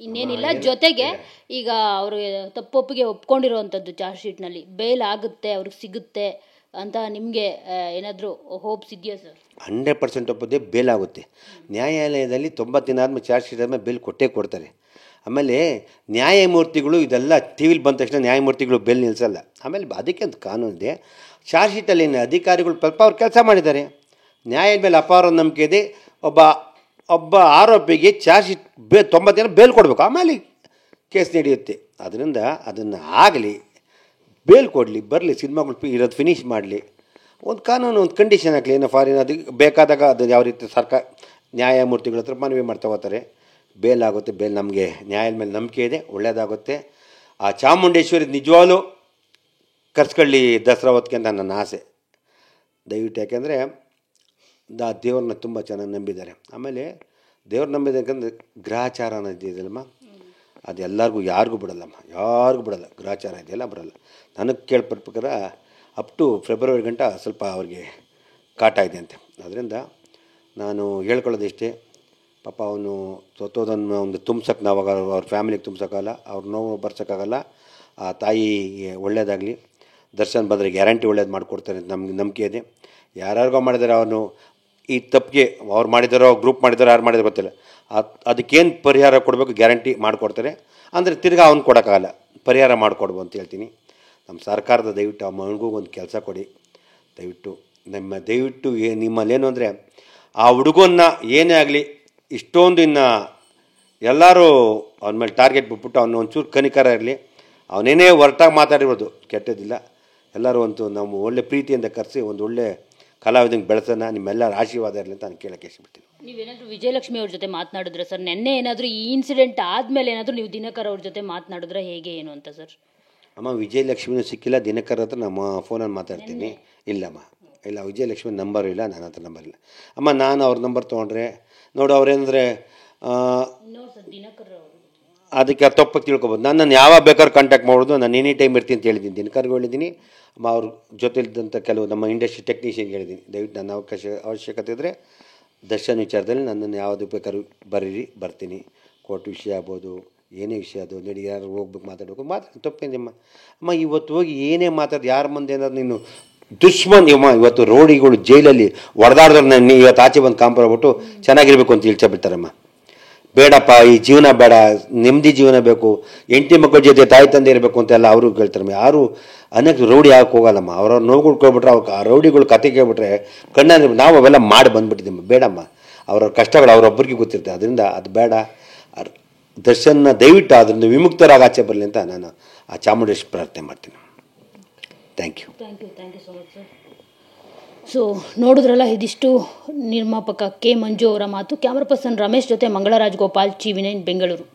ಇನ್ನೇನಿಲ್ಲ. ಜೊತೆಗೆ ಈಗ ಅವ್ರಿಗೆ ತಪ್ಪೊಪ್ಪಿಗೆ ಒಪ್ಕೊಂಡಿರೋವಂಥದ್ದು ಚಾರ್ಜ್ ಶೀಟ್ನಲ್ಲಿ ಬೇಲ್ ಆಗುತ್ತೆ, ಅವ್ರಿಗೆ ಸಿಗುತ್ತೆ ಅಂತ ನಿಮಗೆ ಏನಾದರೂ ಹೋಪ್ಸ್ ಇದೆಯಾ ಸರ್? 100% ಒಪ್ಪದೆ ಬೇಲ್ ಆಗುತ್ತೆ. ನ್ಯಾಯಾಲಯದಲ್ಲಿ 90 ದಿನ ಆದಮೇಲೆ ಚಾರ್ಜ್ ಶೀಟ್ ಆದಮೇಲೆ ಬೇಲ್ ಕೊಟ್ಟೇ ಕೊಡ್ತಾರೆ. ಆಮೇಲೆ ನ್ಯಾಯಮೂರ್ತಿಗಳು ಇದೆಲ್ಲ ಟಿ ವಿಲಿ ಬಂದ ತಕ್ಷಣ ನ್ಯಾಯಮೂರ್ತಿಗಳು ಬೇಲ್ ನಿಲ್ಲಿಸಲ್ಲ. ಆಮೇಲೆ ಅದಕ್ಕೆ ಒಂದು ಕಾನೂನಿದೆ. ಚಾರ್ಜ್ ಶೀಟಲ್ಲಿ ಅಧಿಕಾರಿಗಳು ಪಾಪ ಅವ್ರು ಕೆಲಸ ಮಾಡಿದ್ದಾರೆ, ನ್ಯಾಯದ ಮೇಲೆ ಅಪಾರ ನಂಬಿಕೆ ಇದೆ. ಒಬ್ಬ ಆರೋಪಿಗೆ ಚಾರ್ಜ್ ಶೀಟ್ 90 ದಿನ ಬೇಲ್ ಕೊಡಬೇಕು, ಆಮೇಲೆ ಕೇಸ್ ನಡೆಯುತ್ತೆ. ಅದರಿಂದ ಅದನ್ನು ಆಗಲಿ, ಬೇಲ್ ಕೊಡಲಿ, ಬರಲಿ, ಸಿನಿಮಾಗಳು ಇರೋದು ಫಿನಿಷ್ ಮಾಡಲಿ. ಒಂದು ಕಾನೂನು, ಒಂದು ಕಂಡೀಷನ್ ಹಾಕಲಿ. ಏನೋ ಫಾರಿನ್ ಅದಕ್ಕೆ ಬೇಕಾದಾಗ ಅದು ಯಾವ ರೀತಿ ಸರ್ಕಾರ ನ್ಯಾಯಮೂರ್ತಿಗಳ ಹತ್ರ ಮನವಿ ಮಾಡ್ತಾ ಹೋಗ್ತಾರೆ. ಬೇಲ್ ಆಗುತ್ತೆ. ಬೇಲ್ ನಮಗೆ ನ್ಯಾಯದ ಮೇಲೆ ನಂಬಿಕೆ ಇದೆ, ಒಳ್ಳೆಯದಾಗುತ್ತೆ. ಆ ಚಾಮುಂಡೇಶ್ವರಿ ನಿಜವಾಗ್ಲೂ ಕರ್ಸ್ಕೊಳ್ಳಿ ದಸರಾ ಹೊತ್ತಿಗೆ ಅಂತ ನನ್ನ ಆಸೆ. ದಯವಿಟ್ಟು, ಯಾಕೆಂದರೆ ದೇವ್ರನ್ನ ತುಂಬ ಚೆನ್ನಾಗಿ ನಂಬಿದ್ದಾರೆ. ಆಮೇಲೆ ದೇವ್ರು ನಂಬಿದೆ ಯಾಕಂದರೆ ಗ್ರಹಚಾರ ಅನ್ನೋದು ಇದೆಯಲ್ಲಮ್ಮ, ಅದು ಎಲ್ಲರಿಗೂ ಯಾರಿಗೂ ಬಿಡಲ್ಲಮ್ಮ, ಯಾರಿಗೂ ಬಿಡಲ್ಲ. ಗ್ರಹಚಾರ ಇದೆಯಲ್ಲ ಬರಲ್ಲ. ನನಗೆ ಕೇಳ್ಪಟ್ಟ ಪ್ರಕಾರ ಅಪ್ ಟು ಫೆಬ್ರವರಿ ಗಂಟ ಸ್ವಲ್ಪ ಅವ್ರಿಗೆ ಕಾಟ ಇದೆ ಅಂತೆ. ಅದರಿಂದ ನಾನು ಹೇಳ್ಕೊಳ್ಳೋದಿಷ್ಟೇ, ಪಾಪ ಅವನು ಸತ್ತೋದನ್ನು ಒಂದು ತುಂಬ್ಸೋಕ್ಕೆ ನಾವು ಅವ್ರ ಫ್ಯಾಮಿಲಿಗೆ ತುಂಬ್ಸೋಕ್ಕಾಗಲ್ಲ, ಅವ್ರ ನೋವು ಬರ್ಸೋಕ್ಕಾಗಲ್ಲ. ಆ ತಾಯಿಗೆ ಒಳ್ಳೇದಾಗಲಿ. ದರ್ಶನ್ ಬಂದರೆ ಗ್ಯಾರಂಟಿ ಒಳ್ಳೇದು ಮಾಡಿಕೊಡ್ತಾರೆ ಅಂತ ನಮ್ಗೆ ನಂಬಿಕೆ ಇದೆ. ಯಾರ್ಯಾರಿಗೋ ಮಾಡಿದ್ದಾರೆ, ಅವನು ಈ ತಪ್ಪಿಗೆ ಅವ್ರು ಮಾಡಿದಾರೋ ಗ್ರೂಪ್ ಮಾಡಿದಾರೋ ಯಾರು ಮಾಡಿದಾರೋ ಗೊತ್ತಿಲ್ಲ, ಅದಕ್ಕೇನು ಪರಿಹಾರ ಕೊಡಬೇಕು ಗ್ಯಾರಂಟಿ ಮಾಡಿಕೊಡ್ತಾರೆ. ಅಂದರೆ ತಿರ್ಗಾ ಅವ್ನು ಕೊಡೋಕ್ಕಾಗಲ್ಲ, ಪರಿಹಾರ ಮಾಡಿಕೊಡ್ಬೋದು ಅಂತ ಹೇಳ್ತೀನಿ. ನಮ್ಮ ಸರ್ಕಾರದ ದಯವಿಟ್ಟು ಆ ಮಗನಿಗೂ ಒಂದು ಕೆಲಸ ಕೊಡಿ ದಯವಿಟ್ಟು. ನಿಮ್ಮಲ್ಲೇನು ಅಂದರೆ ಆ ಹುಡುಗನ್ನ ಏನೇ ಆಗಲಿ ಇಷ್ಟೊಂದು ಇನ್ನು ಎಲ್ಲರೂ ಅವನ ಮೇಲೆ ಟಾರ್ಗೆಟ್ ಬಿಟ್ಬಿಟ್ಟು ಅವನು ಒಂಚೂರು ಕನಿಕರ ಇರಲಿ. ಅವನೇನೇ ಹೊರಟಾಗಿ ಮಾತಾಡಿರೋದು ಕೆಟ್ಟದಿಲ್ಲ. ಎಲ್ಲರೂ ಒಂದು ನಾವು ಒಳ್ಳೆ ಪ್ರೀತಿಯಿಂದ ಕರೆಸಿ ಒಂದು ಒಳ್ಳೆ ಕಲಾವಿದಂಗೆ ಬೆಳೆಸೋಣ. ನಿಮ್ಮೆಲ್ಲರ ಆಶೀರ್ವಾದ ಇರಲಿ ಅಂತ ನಾನು ಕೇಳೋಕ್ಕೆ ಇಷ್ಟಪಡ್ತೀನಿ. ನೀವೇನಾದರೂ ವಿಜಯಲಕ್ಷ್ಮಿ ಅವ್ರ ಜೊತೆ ಮಾತನಾಡಿದ್ರೆ ಸರ್? ನೆನ್ನೆ ಏನಾದರೂ ಈ ಇನ್ಸಿಡೆಂಟ್ ಆದಮೇಲೆ ಏನಾದರೂ ನೀವು ದಿನಕರ್ ಅವ್ರ ಜೊತೆ ಮಾತನಾಡಿದ್ರೆ ಹೇಗೆ ಏನು ಅಂತ ಸರ್? ಅಮ್ಮ, ವಿಜಯಲಕ್ಷ್ಮಿನೂ ಸಿಕ್ಕಿಲ್ಲ, ದಿನಕರ್ ಹತ್ರ ನಮ್ಮ ಫೋನಲ್ಲಿ ಮಾತಾಡ್ತೀನಿ. ಇಲ್ಲಮ್ಮ, ಇಲ್ಲ, ವಿಜಯಲಕ್ಷ್ಮಿ ನಂಬರು ಇಲ್ಲ, ನನ್ನ ಹತ್ರ ನಂಬರ್ ಇಲ್ಲ. ಅಮ್ಮ, ನಾನು ಅವ್ರ ನಂಬರ್ ತೊಗೊಂಡ್ರೆ ನೋಡು, ಅವ್ರೇನಂದರೆ ಅದಕ್ಕೆ ತಪ್ಪಾಗಿ ತಿಳ್ಕೊಬೋದು. ನನ್ನನ್ನು ಯಾವಾಗ ಬೇಕಾದ್ರೂ ಕಾಂಟ್ಯಾಕ್ಟ್ ಮಾಡೋದು, ನಾನು ಎನಿ ಟೈಮ್ ಇರ್ತೀನಿ ಅಂತ ಹೇಳಿದ್ದೀನಿ. ದಿನಕರ್ಗೆ ಹೇಳಿದ್ದೀನಿ, ಅವ್ರ ಜೊತೆಲಿದ್ದಂಥ ಕೆಲವು ನಮ್ಮ ಇಂಡಸ್ಟ್ರಿ ಟೆಕ್ನಿಷಿಯನ್ಗೆ ಹೇಳಿದ್ದೀನಿ, ದಯವಿಟ್ಟು ನನ್ನ ಅವಶ್ಯಕತೆ ಇದ್ದರೆ ದರ್ಶನ್ ವಿಚಾರದಲ್ಲಿ ನನ್ನನ್ನು ಯಾವುದು ಬೇಕಾದ್ರೂ ಬರ್ತೀನಿ. ಕೋರ್ಟ್ ವಿಷಯ ಆಗ್ಬೋದು, ಏನೇ ವಿಷಯ ಅದು ನಡಿ, ಯಾರು ಹೋಗ್ಬೇಕು ಮಾತಾಡಬೇಕು ತಪ್ಪೇನಿಮ್ಮ. ಅಮ್ಮ, ಇವತ್ತು ಹೋಗಿ ಏನೇ ಮಾತಾಡಿ ಯಾರ ಮುಂದೆ ಏನಾದ್ರು ನೀನು ದುಶ್ಮನ್ ಅಮ್ಮ. ಇವತ್ತು ರೋಡಿಗಳು ಜೈಲಲ್ಲಿ ಹೊಡೆದಾಡ್ದವ್ರು ನೀ ಇವತ್ತು ಆಚೆ ಬಂದು ಕಾಂಪ್ರಬಿಟ್ಟು ಚೆನ್ನಾಗಿರ್ಬೇಕು ಅಂತ ಇಳ್ಸಬಿಡ್ತಾರಮ್ಮ. ಬೇಡಪ್ಪ, ಈ ಜೀವನ ಬೇಡ, ನೆಮ್ಮದಿ ಜೀವನ ಬೇಕು, ಹೆಂಡತಿ ಮಕ್ಕಳ ಜೊತೆ ತಾಯಿ ತಂದೆ ಇರಬೇಕು ಅಂತೆಲ್ಲ ಅವರು ಕೇಳ್ತಾರಮ್ಮ. ಯಾರು ಅನ್ನಕ್ಕೆ ರೌಡಿ ಆಗಕ್ಕೆ ಹೋಗಲ್ಲಮ್ಮ. ಅವ್ರವ್ರ ನೋವುಗಳು ಕೊಡ್ಬಿಟ್ರೆ ಆ ರೌಡಿಗಳು ಕತೆ ಕೇಳ್ಬಿಟ್ರೆ ಕಣ್ಣಲ್ಲಿ ನಾವು ಅವೆಲ್ಲ ಮಾಡಿ ಬಂದುಬಿಟ್ಟಿದ್ದೀವಿ. ಬೇಡಮ್ಮ, ಅವ್ರವ್ರ ಕಷ್ಟಗಳು ಅವ್ರೊಬ್ಬರಿಗೆ ಗೊತ್ತಿರುತ್ತೆ. ಅದರಿಂದ ಅದು ಬೇಡ. ದರ್ಶನ್ನ ದಯವಿಟ್ಟು ಅದರಿಂದ ವಿಮುಕ್ತರಾಗಿ ಆಚೆ ಬರಲಿ ಅಂತ ನಾನು ಆ ಚಾಮುಂಡೇಶ್ವರಿ ಪ್ರಾರ್ಥನೆ ಮಾಡ್ತೀನಿ. Thank you so much sir. So ನೋಡಿದ್ರಲ್ಲ, ಇದಿಷ್ಟು ನಿರ್ಮಾಪಕ ಕೆ ಮಂಜು ಅವರ ಮಾತು. ಕ್ಯಾಮ್ರಾ ಪರ್ಸನ್ ರಮೇಶ್ ಜೊತೆ ಮಂಗಳರಾಜ್ ಗೋಪಾಲ್, ಟಿ.ವಿ9 ಬೆಂಗಳೂರು.